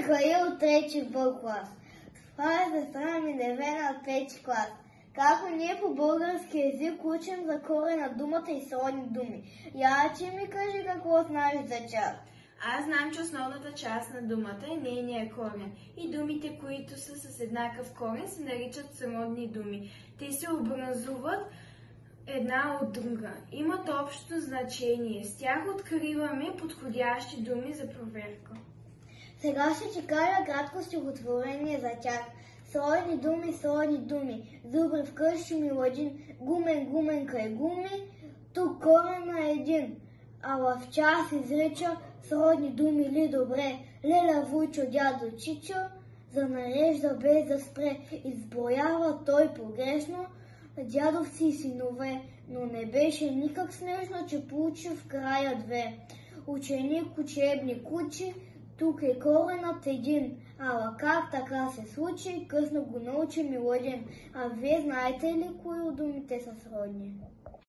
Михаил от 3 Б клас. Това е сестра ми Невена от 3 клас. Како ние по български език учим за корена думата и сродни думи. Яче ми кажи какво знаеш за тях. Аз знам, че основната част на думата е нейния корен и думите, които са с еднакъв корен, се наричат сродни думи. Те се образуват една от друга. Имат общо значение. С тях откриваме подходящи думи за проверка. Сега ще ти кажа кратко стихотворение за тях. Сродни думи. Зубри вкъщи миладин, гумен край гуми, тук корена е един. А в час изрича сродни думи ли добре, леля, вуйчо, дядо, чичо, занарежда без да спре, изброява той погрешно дядовци и синове, но не беше никак смешно, че получи в края 2. Ученик, учебник учи, тук е коренът един, ала как така се случи, късно го научи Миладин. А вие знаете ли кои от думите са сродни?